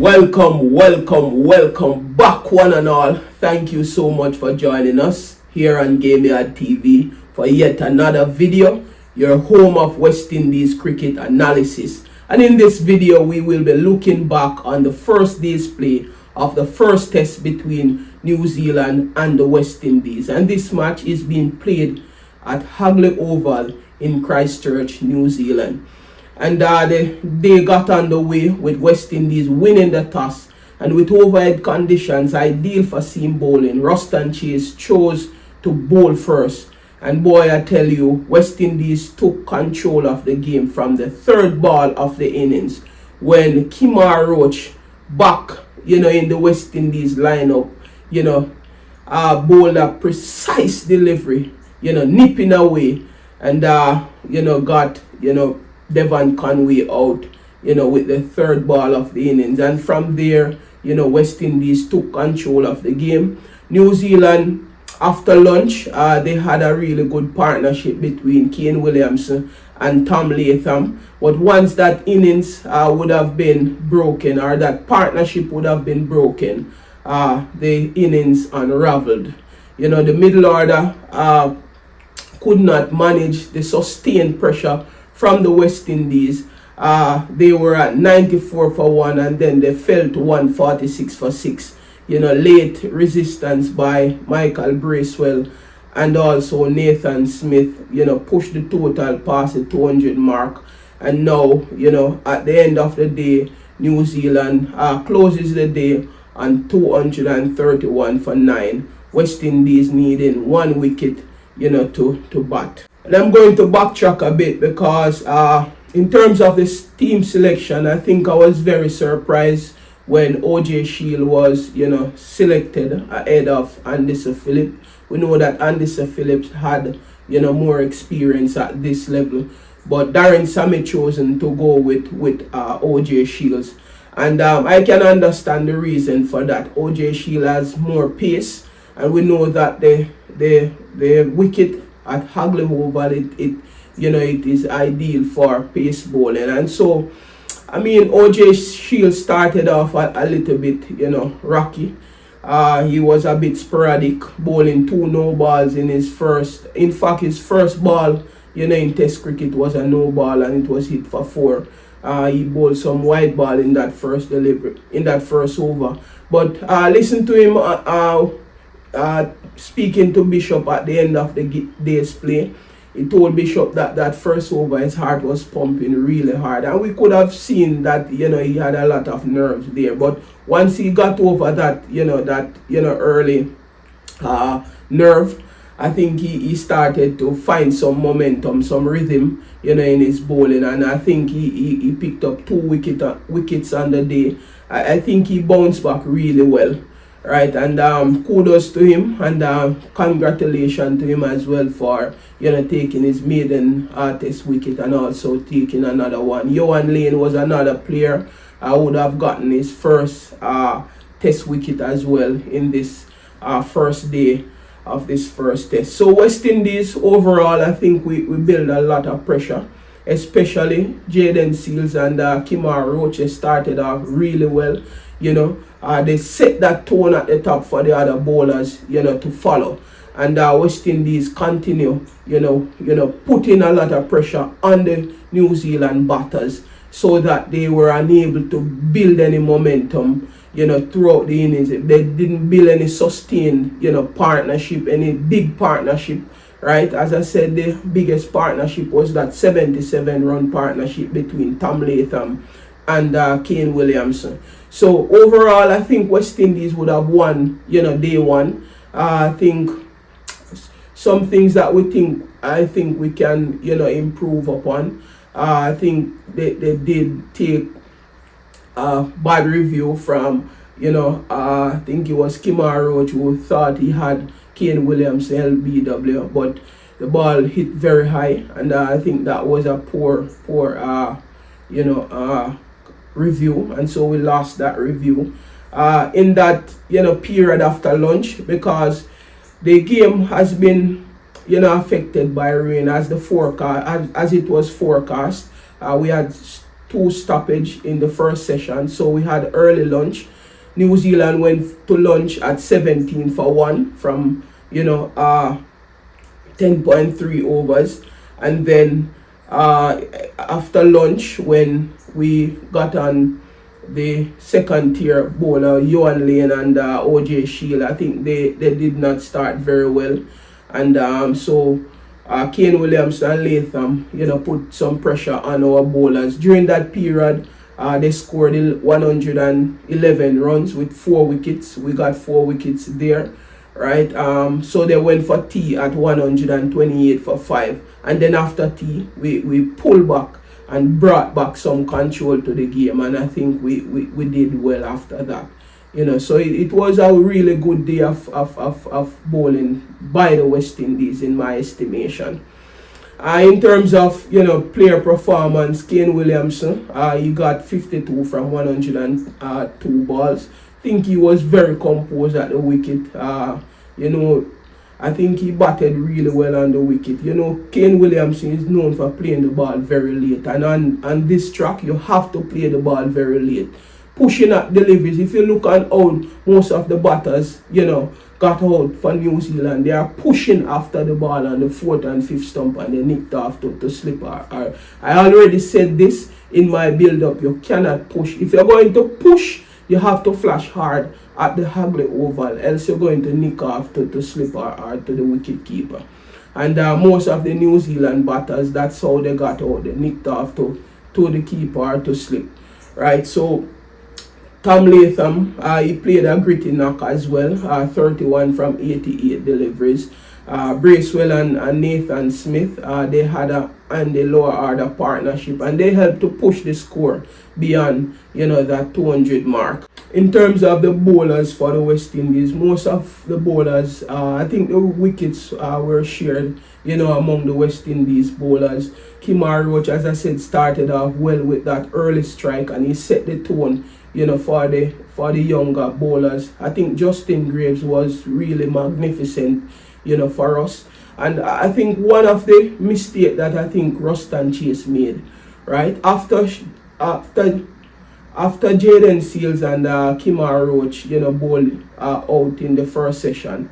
Welcome back, one and all. Thank you so much for joining us here on Gameyard TV for yet another video, your home of West Indies cricket analysis. And in this video, we will be looking back on the first day's play of the first test between New Zealand and the West Indies. And this match is being played at Hagley Oval in Christchurch, New Zealand. And they got underway with West Indies winning the toss, and with overhead conditions ideal for seam bowling, Ruston Chase chose to bowl first. And boy, I tell you, West Indies took control of the game from the third ball of the innings when Kemar Roach, back in the West Indies lineup, bowled a precise delivery, nipping away, and got Devon Conway out, with the third ball of the innings. And from there, West Indies took control of the game. New Zealand, after lunch, they had a really good partnership between Kane Williamson and Tom Layne. But once that innings would have been broken, or that partnership would have been broken, the innings unraveled. The middle order could not manage the sustained pressure from the West Indies. They were at 94 for 1, and then they fell to 146 for 6. Late resistance by Michael Bracewell and also Nathan Smith, pushed the total past the 200 mark. And now, at the end of the day, New Zealand closes the day on 231 for 9. West Indies needing 1 wicket, to bat. And I'm going to backtrack a bit because in terms of this team selection, I think I was very surprised when Ojay Shields was, selected ahead of Andyssa Phillips. We know that Andyssa Phillips had, more experience at this level, but Darren Sammy chosen to go with Ojay Shields. And I can understand the reason for that. Ojay Shields has more pace, and we know that the wicket at Hagley Oval, it is ideal for pace bowling. And so, Ojay Shields started off a little bit, rocky. He was a bit sporadic, bowling 2 no balls in his first. In fact, his first ball, in Test cricket was a no ball, and it was hit for 4. He bowled some wide ball in that first delivery, in that first over. But listen to him speaking to Bishop at the end of the day's play. He told Bishop that first over his heart was pumping really hard, and we could have seen that he had a lot of nerves there. But once he got over that early nerve, I think he started to find some momentum, some rhythm, in his bowling, and I think he picked up 2 wickets on the day. I think he bounced back really well. Right, and kudos to him, and congratulations to him as well for taking his maiden Test wicket and also taking another one. Johann Layne was another player would have gotten his first Test wicket as well in this first day of this first Test. So West Indies overall, I think we build a lot of pressure, especially Jayden Seales and Kemar Roach started off really well. They set that tone at the top for the other bowlers, to follow. And West Indies continue, putting a lot of pressure on the New Zealand batters so that they were unable to build any momentum, throughout the innings. They didn't build any sustained, partnership, any big partnership, right? As I said, the biggest partnership was that 77-run partnership between Tom Layne and Kane Williamson. So overall, I think West Indies would have won, day one. I think some things that I think we can, improve upon. I think they did take a bad review from, I think it was Kemar Roach who thought he had Kane Williamson LBW, but the ball hit very high, and I think that was a poor review, and so we lost that review in that period after lunch, because the game has been affected by rain as the forecast as it was forecast. We had 2 stoppage in the first session, so we had early lunch. New Zealand went to lunch at 17 for 1 from 10.3 overs, and then after lunch, when we got on the second tier bowler, Johann Layne and Ojay Shields, I think they did not start very well, and so Kane Williamson and Layne, put some pressure on our bowlers. During that period, they scored 111 runs with 4 wickets. We got 4 wickets there, right? So they went for tea at 128 for 5, and then after tea, we pulled back and brought back some control to the game, and I think we did well after that. So it was a really good day of bowling by the West Indies in my estimation. In terms of player performance, Kane Williamson, he got 52 from 102 balls. I think he was very composed at the wicket. I think he batted really well on the wicket. Kane Williamson is known for playing the ball very late, and on this track you have to play the ball very late, pushing at deliveries. If you look at how most of the batters got out for New Zealand, they are pushing after the ball on the 4th and 5th stump, and they nicked off to slip. I already said this in my build-up. You cannot push. If you're going to push, you have to flash hard at the Hagley Oval, else you're going to nick off to slip or to the wicket keeper. And most of the New Zealand batters, that's how they got out. They nicked off to the keeper or to slip, right? So Tom Latham, he played a gritty knock as well, 31 from 88 deliveries. Bracewell and Nathan Smith, they had the lower order partnership, and they helped to push the score beyond that 200 mark. In terms of the bowlers for the West Indies, most of the bowlers, I think the wickets were shared among the West Indies bowlers. Kemar Roach, as I said, started off well with that early strike, and he set the tone for the younger bowlers. I think Justin Graves was really magnificent for us. And I think one of the mistakes that I think Ruston Chase made, right, after Jayden Seales and Kemar Roach bowled out in the first session,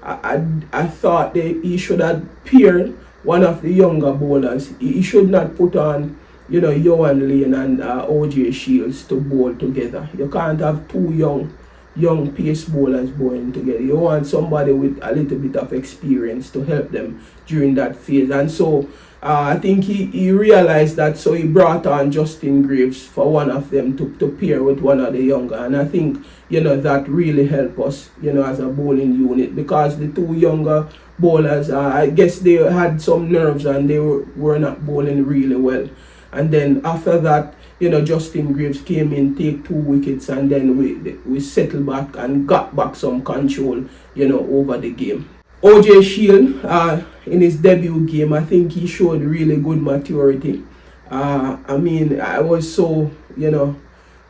I thought he should have paired one of the younger bowlers. He should not put on Johann Layne and Ojay Shields to bowl together. You can't have 2 young pace bowlers bowling together. You want somebody with a little bit of experience to help them during that phase. And so I think he realized that, so he brought on Justin Graves for one of them to pair with one of the younger. And I think that really helped us as a bowling unit, because the 2 younger bowlers, I guess they had some nerves and they were not bowling really well. And then after that, Justin Graves came in, take 2 wickets, and then we settled back and got back some control, over the game. Ojay Shields, in his debut game, I think he showed really good maturity. I was so,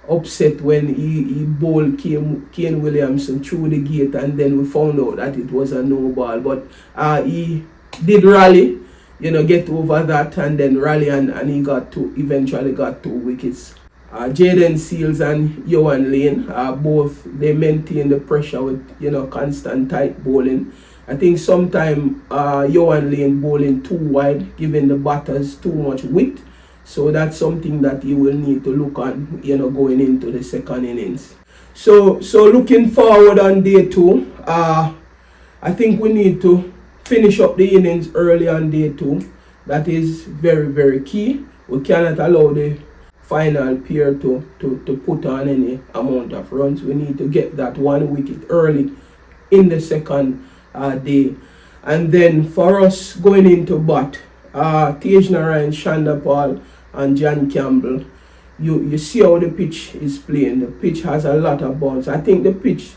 upset when he bowled Kane Williamson through the gate, and then we found out that it was a no ball. But he did rally, get over that, and then rally, and he eventually got 2 wickets. Jayden Seales and Johann Layne, both, they maintained the pressure with constant tight bowling. I think sometimes Johann Layne bowling too wide, giving the batters too much width. So that's something that you will need to look at, going into the second innings. So looking forward on day 2, I think we need to finish up the innings early on day 2. That is very, very key. We cannot allow the final pair to put on any amount of runs. We need to get that 1 wicket early in the second day. And then for us going into bat, Tej Narayan, Shandapal and John Campbell, you see how the pitch is playing. The pitch has a lot of bounce. I think the pitch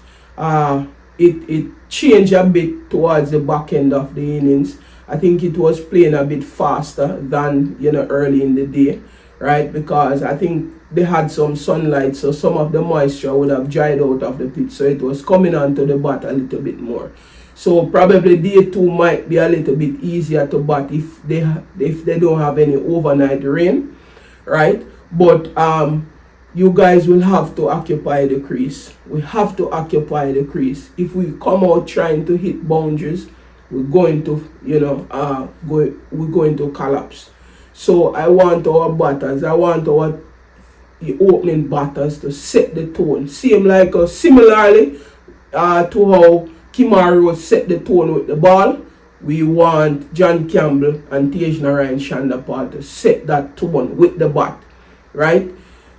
it changed a bit towards the back end of the innings. I think it was playing a bit faster than early in the day, right? Because I think they had some sunlight, so some of the moisture would have dried out of the pitch, so it was coming onto the bat a little bit more. So probably day 2 might be a little bit easier to bat if they don't have any overnight rain, right? but you guys will have to occupy the crease. We have to occupy the crease. If we come out trying to hit boundaries, we're going to, we're going to collapse. So I want our batters, I want our opening batters to set the tone. Similarly to how Kemar Roach set the tone with the ball, we want John Campbell and Ryan Shandapal to set that tone with the bat, right?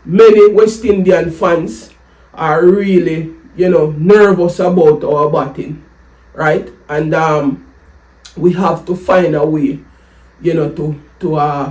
Many West Indian fans are really, nervous about our batting, right? And we have to find a way, to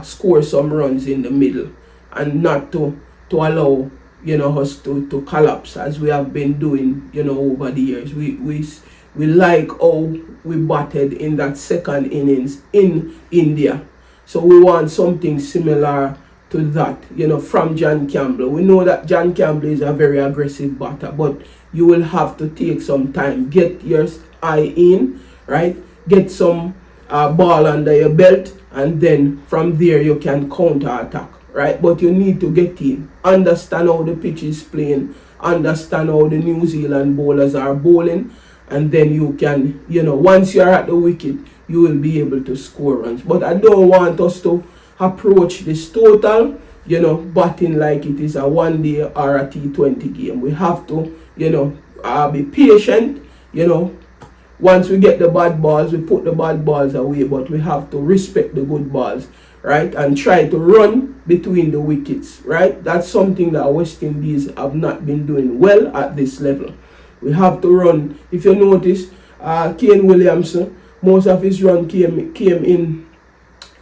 score some runs in the middle, and not to allow, us to collapse as we have been doing, over the years. We like how we batted in that second innings in India. So we want something similar to that, from John Campbell. We know that John Campbell is a very aggressive batter, but you will have to take some time. Get your eye in, right? Get some ball under your belt, and then from there you can counter attack, right? But you need to get in, understand how the pitch is playing, understand how the New Zealand bowlers are bowling, and then you can, once you're at the wicket, you will be able to score runs. But I don't want us to approach this total, batting like it is a 1 day or a T20 game. We have to, be patient, Once we get the bad balls, we put the bad balls away, but we have to respect the good balls, right? And try to run between the wickets, right? That's something that West Indies have not been doing well at this level. We have to run. If you notice, Kane Williamson, most of his run came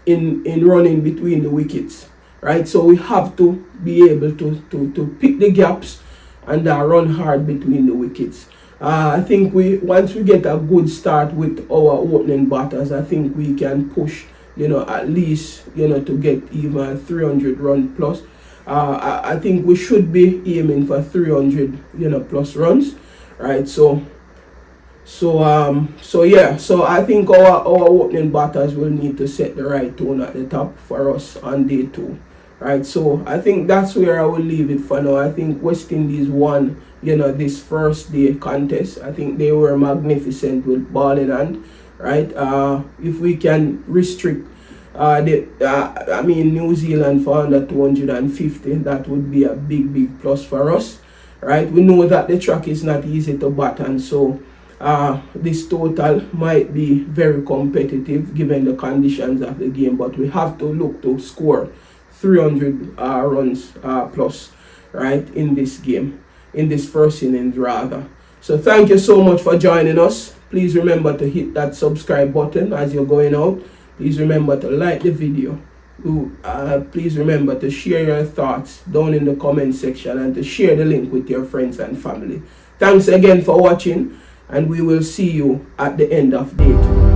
in running between the wickets, right? So we have to be able to pick the gaps and run hard between the wickets. I think once we get a good start with our opening batters, I think we can push, at least, to get even 300 run plus. I think we should be aiming for 300, plus runs, right? So I think our opening batters will need to set the right tone at the top for us on day 2, right? So I think that's where I will leave it for now. I think West Indies won, this first day contest. I think they were magnificent with ball in hand, right? If we can restrict New Zealand for under 250, that would be a big plus for us, right? We know that the track is not easy to bat, and so this total might be very competitive given the conditions of the game, but we have to look to score 300 runs plus, right, in this game, in this first innings rather. So thank you so much for joining us. Please remember to hit that subscribe button as you're going out. Please remember to like the video. Please remember to share your thoughts down in the comment section, and to share the link with your friends and family. Thanks again for watching, and we will see you at the end of day 2.